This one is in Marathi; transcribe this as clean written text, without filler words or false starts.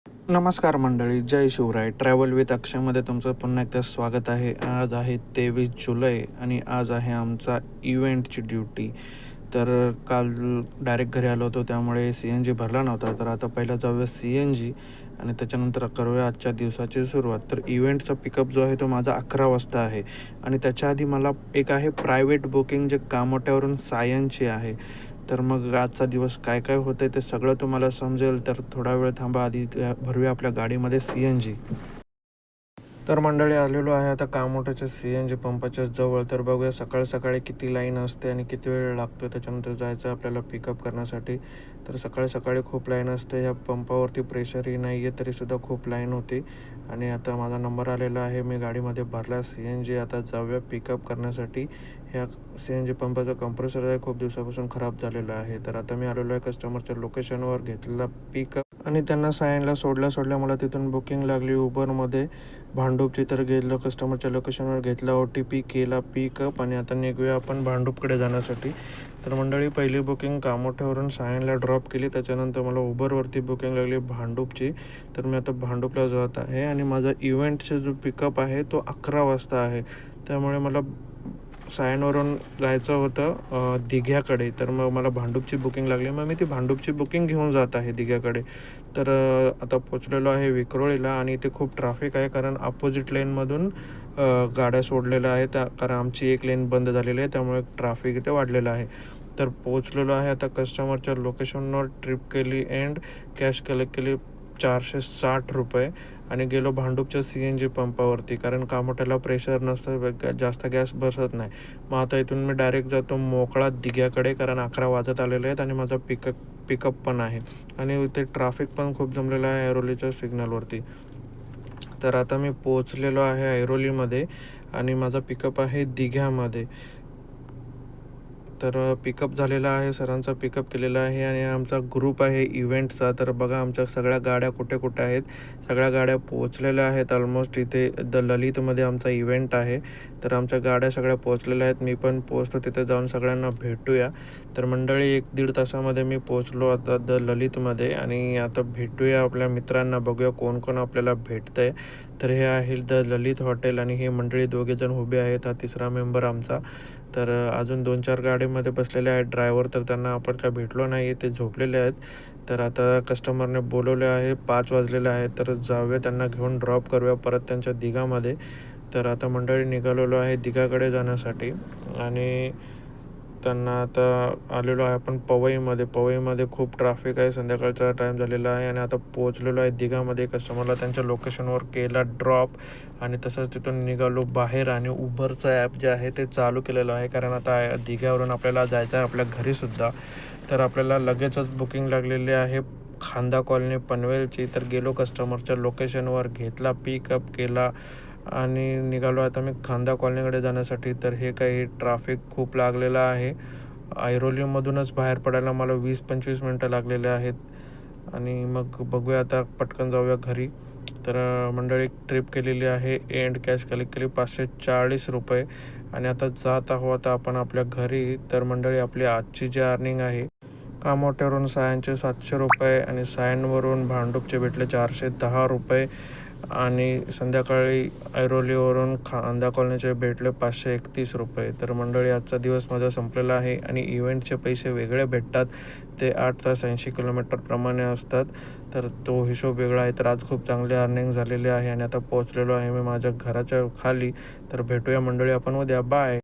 नमस्कार मंडळी, जय शिवराय. ट्रॅव्हल विथ अक्षयमध्ये तुमचं पुन्हा एकदा स्वागत आहे. आज आहे 23 जुलै आणि आज आहे आमचा इव्हेंटची ड्युटी. तर काल डायरेक्ट घरी आलो होतो, त्यामुळे CNG भरला नव्हता. तर आता पहिला जाऊया CNG आणि त्याच्यानंतर करूया आजच्या दिवसाची सुरुवात. तर इव्हेंटचा पिकअप जो आहे तो माझा 11 वाजता आहे आणि त्याच्या आधी मला एक आहे प्रायव्हेट बुकिंग जे कामोठ्यावरून सायनची आहे. तर मग आजचा दिवस काय काय होतं आहे ते सगळं तुम्हाला समजेल. तर थोडा वेळ थांबा, आधी भरूया आपल्या गाडीमध्ये CNG. तर मंडळी आलेलो आहे आता कामोठ्याच्या CNG पंपाच्या जवळ. तर बघूया सकाळ सकाळी किती लाईन असते आणि किती वेळ लागतो त्याच्यानंतर जायचं आपल्याला पिकअप करण्यासाठी. तर सकाळी सकाळी खूप लाईन असते. ह्या पंपावरती प्रेशरही नाही आहे तरीसुद्धा खूप लाईन होती. आणि आता माझा नंबर आलेला आहे, मी गाडीमध्ये भरला CNG. आता जाऊया पिकअप करण्यासाठी. ह्या CNG पंपाचा कंप्रेसर आहे खूप दिवसापासून खराब झालेला आहे. तर आता मी आलेलो आहे कस्टमरच्या लोकेशनवर, घेतलेला पिकअप आणि त्यांना सायनला सोडल्या मला तिथून बुकिंग लागली उबरमध्ये भांडूपची. तर गेलो कस्टमरच्या लोकेशनवर, घेतला OTP, केला पिकअप आणि आता निघूया आपण भांडूपकडे जाण्यासाठी. तर मंडळी पहिली बुकिंग कामोठ्यावरून सायनला ड्रॉप केली, त्याच्यानंतर मला उबरवरती बुकिंग लागली भांडूपची. तर मी आता भांडूपला जात आहे आणि माझा इव्हेंटचा जो पिकअप आहे तो 11 वाजता आहे. त्यामुळे मला सायनवरून जायचं होतं दिघ्याकडे. तर मग मला भांडूपची बुकिंग लागली, मग मी ती भांडूपची बुकिंग घेऊन जात आहे दिघ्याकडे. तर आता पोचलेलो आहे विक्रोळीला आणि इथे खूप ट्रॅफिक आहे कारण अपोजिट लेनमधून गाड्या सोडलेल्या आहेत. कारण आमची एक लेन बंद झालेली आहे, त्यामुळे ट्रॅफिक इथे वाढलेलं आहे. तर पोचलेलो आहे आता कस्टमरच्या लोकेशनवर. ट्रिप केली अँड कॅश कलेक्ट केली 460 रुपये आणि गेलो भांडूपच्या CNG पंपावरती, कारण कामोठ्याला प्रेशर नसतं, जास्त गॅस बसत नाही. मग आता इथून मी डायरेक्ट जातो मोकळा दिघ्याकडे, कारण 11 वाजत आलेले आहेत आणि माझा पिकअप पण आहे आणि इथे ट्रॅफिक पण खूप जमलेलं आहे ऐरोलीच्या सिग्नलवरती. तर आता मी पोचलेलो आहे ऐरोलीमध्ये आणि माझा पिकअप आहे दिघ्यामध्ये. तर पिकअप झालेला आहे, सरांचा पिकअप केलेला आहे आणि आमचा ग्रुप आहे इव्हेंटचा. तर बघा आमच्या सगळ्या गाड्या कुठे कुठे आहेत. सगळ्या गाड्या पोहोचलेल्या आहेत ऑलमोस्ट. इथे द ललितमध्ये आमचा इव्हेंट आहे. तर आमच्या गाड्या सगळ्या पोहोचलेल्या आहेत. मी पण पोहोचतो, तिथे जाऊन सगळ्यांना भेटूया. तर मंडळी 1-1.5 तासामध्ये मी पोहोचलो आता द ललितमध्ये आणि आता भेटूया आपल्या मित्रांना, बघूया कोण कोण आपल्याला भेटतं आहे. तर हे आहे द ललित हॉटेल आणि हे मंडळी दोघेजण उभे आहेत, हा तिसरा मेंबर आमचा. तर अजून 2-4 गाडीमध्ये बसलेले आहेत ड्रायव्हर, तर त्यांना आपण काय भेटलो नाही, ते झोपलेले आहेत. तर आता कस्टमरने बोलवले आहे, 5 वाजलेले आहेत. तर जाऊया त्यांना घेऊन ड्रॉप करूया परत त्यांच्या दिघामध्ये. तर आता मंडळी निघालेलो आहे दिघाकडे जाण्यासाठी आणि त्यांना आता आलेलो आहे आपण पवईमध्ये खूप ट्रॅफिक आहे, संध्याकाळचा टाईम झालेला आहे आणि आता पोहोचलेलो आहे दिघामध्ये. कस्टमरला त्यांच्या लोकेशनवर केला ड्रॉप आणि तसंच तिथून निघालो बाहेर आणि उबरचं ॲप जे आहे ते चालू केलेलं आहे, कारण आता दिघ्यावरून आपल्याला जायचं आहे आपल्या घरीसुद्धा. तर आपल्याला लगेचच बुकिंग लागलेली आहे खांदा कॉलनी पनवेलची. तर गेलो कस्टमरच्या लोकेशनवर, घेतला पिकअप केला आणि निघालो आता मी खांदा कॉलनीकडे जाण्यासाठी. तर हे काही ट्रॅफिक खूप लागलेलं आहे. ऐरोलीमधूनच बाहेर पडायला मला 20-25 मिनटं लागलेले आहेत आणि मग बघूया आता पटकन जाऊया घरी. तर मंडळी ट्रिप केलेली आहे, एंड कॅश कलेक्ट केली 540 रुपये आणि आता जात आहोत आपण आपल्या घरी. तर मंडळी आपली आजची जी अर्निंग आहे, कामोठ्यावरून सायनचे 700 रुपये आणि सायनवरून भांडूपचे भेटले 410 रुपये आणि संध्याकाळी ऐरोलीवरून खांदा कॉलनीचे भेटले 531 रुपये. तर मंडळी आजचा दिवस माझा संपलेला आहे आणि इव्हेंटचे पैसे वेगळे भेटतात, ते 8 तास 80 किलोमीटर प्रमाणे असतात. तर तो हिशोब वेगळा आहे. तर आज खूप चांगली अर्निंग झालेली आहे आणि आता पोहोचलेलो आहे मी माझ्या घराच्या खाली. तर भेटूया मंडळी आपण उद्या. बाय.